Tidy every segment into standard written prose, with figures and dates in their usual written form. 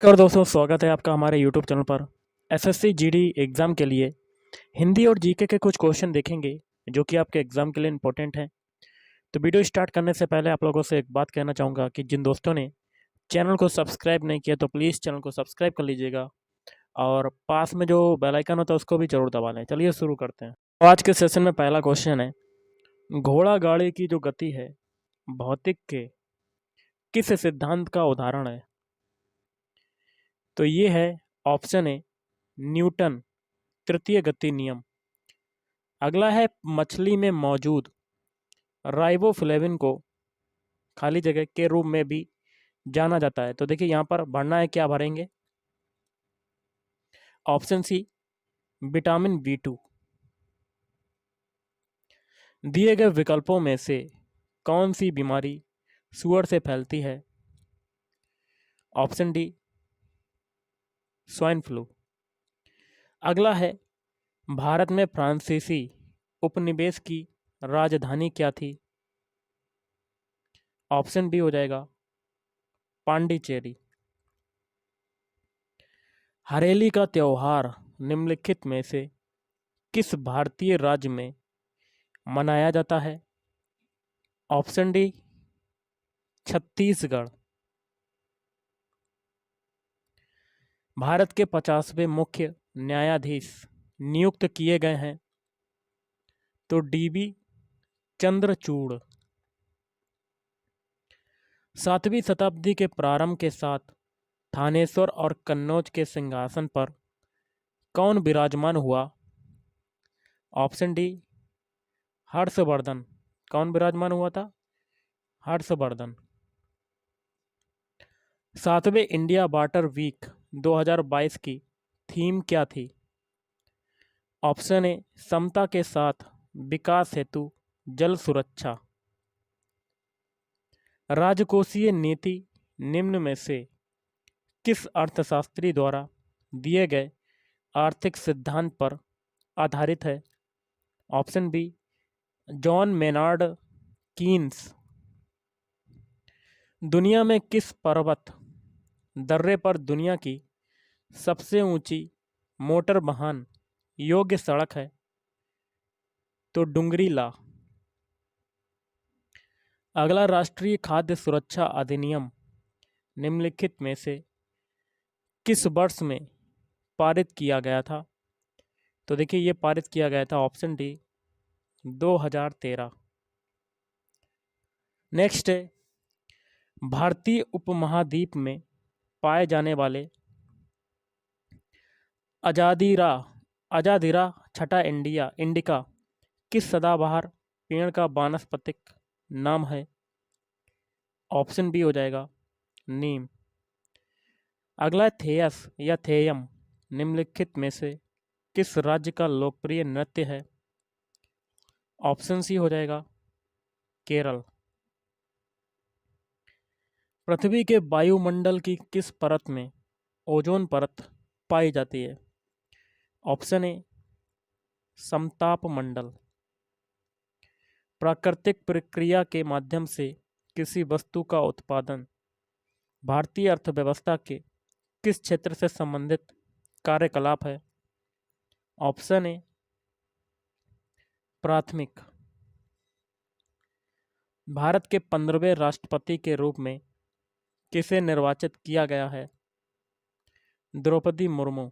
और दोस्तों स्वागत है आपका हमारे यूट्यूब चैनल पर। एसएससी जीडी एग्ज़ाम के लिए हिंदी और जीके के कुछ क्वेश्चन देखेंगे जो कि आपके एग्ज़ाम के लिए इम्पोर्टेंट हैं। तो वीडियो स्टार्ट करने से पहले आप लोगों से एक बात कहना चाहूँगा कि जिन दोस्तों ने चैनल को सब्सक्राइब नहीं किया तो प्लीज़ चैनल को सब्सक्राइब कर लीजिएगा और पास में जो बेल आइकन होता है उसको भी ज़रूर दबा लें। चलिए शुरू करते हैं। तो आज के सेशन में पहला क्वेश्चन है, घोड़ा गाड़ी की जो गति है भौतिक के किस सिद्धांत का उदाहरण है? तो ये है ऑप्शन ए न्यूटन तृतीय गति नियम। अगला है मछली में मौजूद राइबोफ्लेविन को खाली जगह के रूप में भी जाना जाता है। तो देखिए यहाँ पर भरना है, क्या भरेंगे? Option C vitamin B 2। दिए गए विकल्पों में से कौन सी बीमारी सुअर से फैलती है? Option D swine flu. अगला है भारत में फ्रांसीसी उपनिवेश की राजधानी क्या थी? ऑप्शन बी हो जाएगा पांडिचेरी। हरेली का त्योहार निम्नलिखित में से किस भारतीय राज्य में मनाया जाता है? Option D Chhattisgarh. भारत के 50वें मुख्य न्यायाधीश नियुक्त किए गए हैं? तो डीबी चंद्रचूड़। 7वीं शताब्दी के प्रारंभ के साथ थानेश्वर और कन्नौज के सिंहासन पर कौन विराजमान हुआ? Option D Harshvardhan. कौन विराजमान हुआ था? हर्षवर्धन। 7वें इंडिया वाटर वीक 2022 की थीम क्या थी? ऑप्शन ए समता के साथ विकास हेतु जल सुरक्षा। राजकोषीय नीति निम्न में से किस अर्थशास्त्री द्वारा दिए गए आर्थिक सिद्धांत पर आधारित है? Option B John Maynard Keynes. दुनिया में किस पर्वत दर्रे पर दुनिया की सबसे ऊंची मोटर वाहन योग्य सड़क है? तो डुंगरी ला। अगला राष्ट्रीय खाद्य सुरक्षा अधिनियम निम्नलिखित में से किस वर्ष में पारित किया गया था? तो देखिए ये पारित किया गया था ऑप्शन डी 2013। नेक्स्ट है भारतीय उपमहाद्वीप में पाए जाने वाले अजादिरा अजादिरा छठा इंडिका किस सदाबहार पेड़ का वानस्पतिक नाम है? ऑप्शन बी हो जाएगा नीम। अगला थेयस या थेयम निम्नलिखित में से किस राज्य का लोकप्रिय नृत्य है? ऑप्शन सी हो जाएगा केरल। पृथ्वी के वायुमंडल की किस परत में ओजोन परत पाई जाती है? ऑप्शन ए समताप मंडल। प्राकृतिक प्रक्रिया के माध्यम से किसी वस्तु का उत्पादन भारतीय अर्थव्यवस्था के किस क्षेत्र से संबंधित कार्यकलाप है? ऑप्शन ए प्राथमिक। भारत के 15वें राष्ट्रपति के रूप में किसे निर्वाचित किया गया है? द्रौपदी मुर्मू।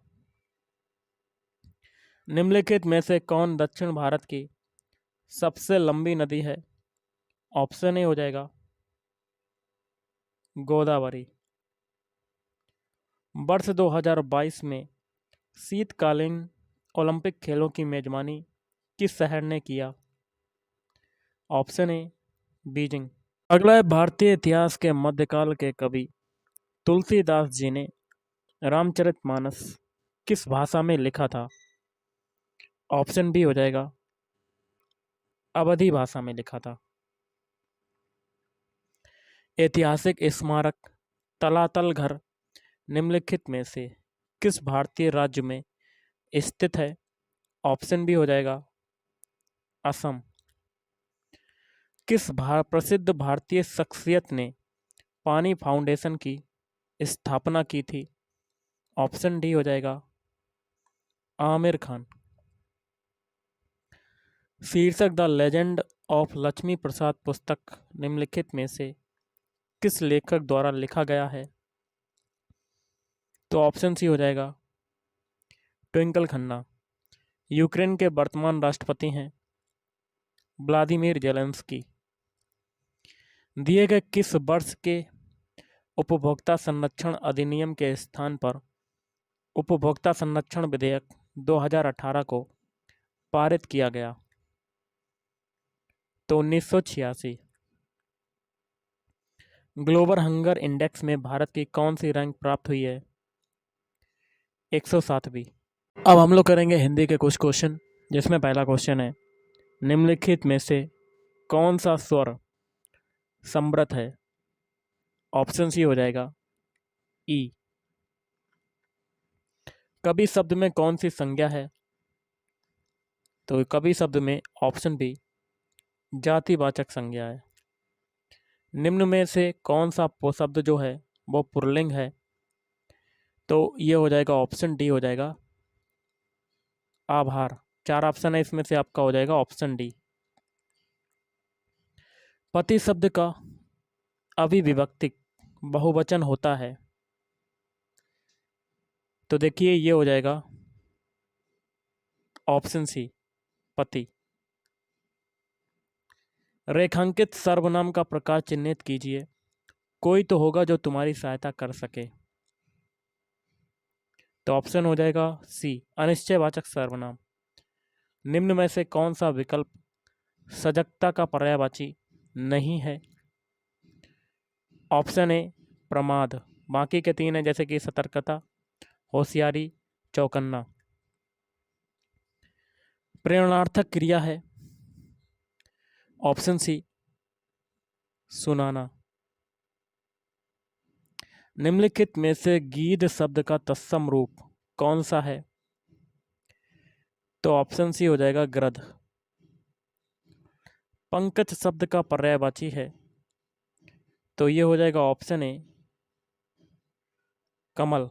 निम्नलिखित में से कौन दक्षिण भारत की सबसे लंबी नदी है? ऑप्शन ए हो जाएगा गोदावरी। वर्ष 2022 में शीतकालीन ओलंपिक खेलों की मेजबानी किस शहर ने किया? Option A Beijing. अगला है भारतीय इतिहास के मध्यकाल के कवि तुलसीदास जी ने रामचरितमानस किस भाषा में लिखा था? ऑप्शन बी हो जाएगा अवधी भाषा में लिखा था। ऐतिहासिक स्मारक तलातल घर निम्नलिखित में से किस भारतीय राज्य में स्थित है? ऑप्शन बी हो जाएगा असम। किस प्रसिद्ध भारतीय शख्सियत ने पानी फाउंडेशन की स्थापना की थी? ऑप्शन डी हो जाएगा आमिर खान। शीर्षक द लेजेंड ऑफ लक्ष्मी प्रसाद पुस्तक निम्नलिखित में से किस लेखक द्वारा लिखा गया है? तो ऑप्शन सी हो जाएगा ट्विंकल खन्ना। यूक्रेन के वर्तमान राष्ट्रपति हैं व्लादिमीर जेलेंस्की। दिए गए किस वर्ष के उपभोक्ता संरक्षण अधिनियम के स्थान पर उपभोक्ता संरक्षण विधेयक 2018 को पारित किया गया? तो 1986। ग्लोबल हंगर इंडेक्स में भारत की कौन सी रैंक प्राप्त हुई है? 107वीं। अब हम लोग करेंगे हिंदी के कुछ क्वेश्चन, जिसमें पहला क्वेश्चन है निम्नलिखित में से कौन सा स्वर समृद्ध है? ऑप्शन सी हो जाएगा ई। कवि शब्द में कौन सी संज्ञा है? तो कवि शब्द में ऑप्शन बी जातिवाचक संज्ञा है। निम्न में से कौन सा शब्द जो है वो पुल्लिंग है? तो ये हो जाएगा ऑप्शन डी हो जाएगा आभार। 4 ऑप्शन है, इसमें से आपका हो जाएगा ऑप्शन डी। पति शब्द का अविभक्ति बहुवचन होता है? तो देखिए ये हो जाएगा ऑप्शन सी पति। रेखांकित सर्वनाम का प्रकार चिन्हित कीजिए। कोई तो होगा जो तुम्हारी सहायता कर सके। तो ऑप्शन हो जाएगा सी अनिश्चयवाचक सर्वनाम। निम्न में से कौन सा विकल्प सजगता का पर्यायवाची नहीं है? ऑप्शन ए प्रमाद। बाकी के 3 है, जैसे कि सतर्कता, होशियारी, चौकन्ना। प्रेरणार्थक क्रिया है? ऑप्शन सी सुनाना। निम्नलिखित में से गीध शब्द का तत्सम रूप कौन सा है? तो ऑप्शन सी हो जाएगा गृध। पंकज शब्द का पर्यायवाची है? तो ये हो जाएगा ऑप्शन ए कमल।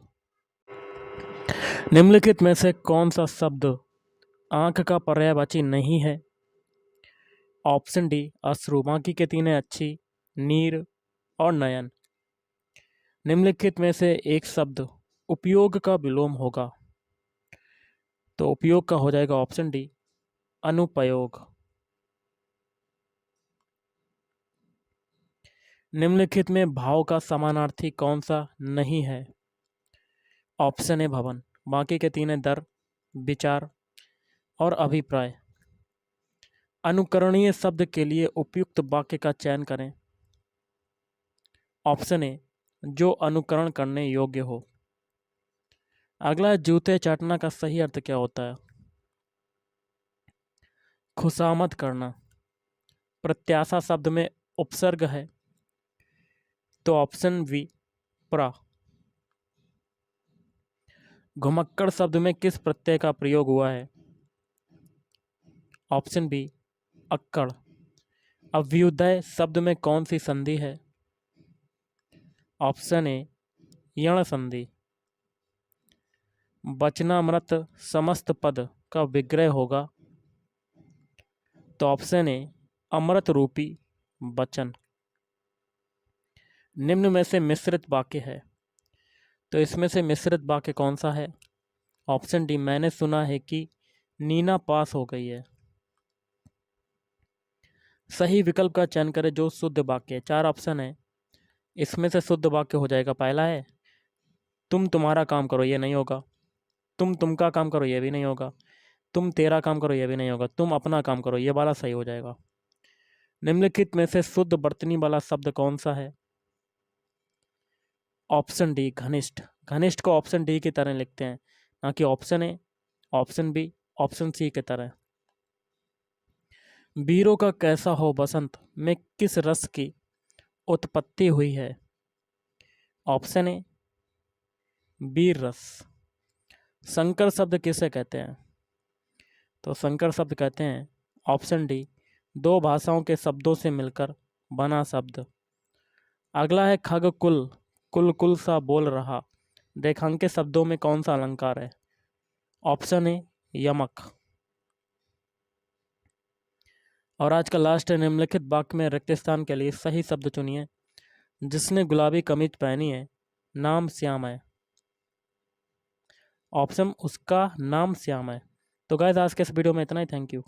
निम्नलिखित में से कौन सा शब्द आंख का पर्यायवाची नहीं है? ऑप्शन डी अश्रु। बाकी के 3 है अच्छी, नीर और नयन। निम्नलिखित में से एक शब्द उपयोग का विलोम होगा? तो उपयोग का हो जाएगा ऑप्शन डी अनुपयोग। निम्नलिखित में भाव का समानार्थी कौन सा नहीं है? ऑप्शन ए भवन। बाकी के 3 है दर, विचार और अभिप्राय। अनुकरणीय शब्द के लिए उपयुक्त वाक्य का चयन करें। ऑप्शन ए जो अनुकरण करने योग्य हो। अगला जूते चाटना का सही अर्थ क्या होता है? खुशामद करना। प्रत्याशा शब्द में उपसर्ग है? तो ऑप्शन बी प्रा। घुमक्कड़ शब्द में किस प्रत्यय का प्रयोग हुआ है? Option B अक्कड़। अभ्युदय शब्द में कौन सी संधि है? ऑप्शन ए यण संधि। वचनामृत समस्त पद का विग्रह होगा? तो ऑप्शन ए अमृत रूपी वचन। निम्न में से मिश्रित वाक्य है? तो इसमें से मिश्रित वाक्य कौन सा है? ऑप्शन डी मैंने सुना है कि नीना पास हो गई है। सही विकल्प का चयन करें जो शुद्ध वाक्य है। 4 ऑप्शन है, इसमें से शुद्ध वाक्य हो जाएगा पहला है तुम तुम्हारा काम करो, ये नहीं होगा। तुम तुमका काम करो, ये भी नहीं होगा। तुम तेरा काम करो, ये भी नहीं होगा। तुम अपना काम करो, ये वाला सही हो जाएगा। निम्नलिखित में से शुद्ध वर्तनी वाला शब्द कौन सा है? ऑप्शन डी घनिष्ठ। घनिष्ठ को ऑप्शन डी की तरह लिखते हैं, ना कि option A, option B, option C की तरह। वीरों का कैसा हो बसंत में किस रस की उत्पत्ति हुई है? ऑप्शन ए वीर रस। संकर शब्द किसे कहते हैं? तो संकर शब्द कहते हैं ऑप्शन डी 2 भाषाओं के शब्दों से मिलकर बना शब्द। अगला है खग कुल, कुल कुल सा बोल रहा रेखांकित शब्दों में कौन सा अलंकार है? ऑप्शन ए यमक। और आज का लास्ट है, निम्नलिखित वाक्य में रिक्त स्थान के लिए सही शब्द चुनिए। जिसने गुलाबी कमीज पहनी है, नाम श्याम है। ऑप्शन उसका नाम श्याम है। तो गाइस आज के इस वीडियो में इतना ही। Thank you.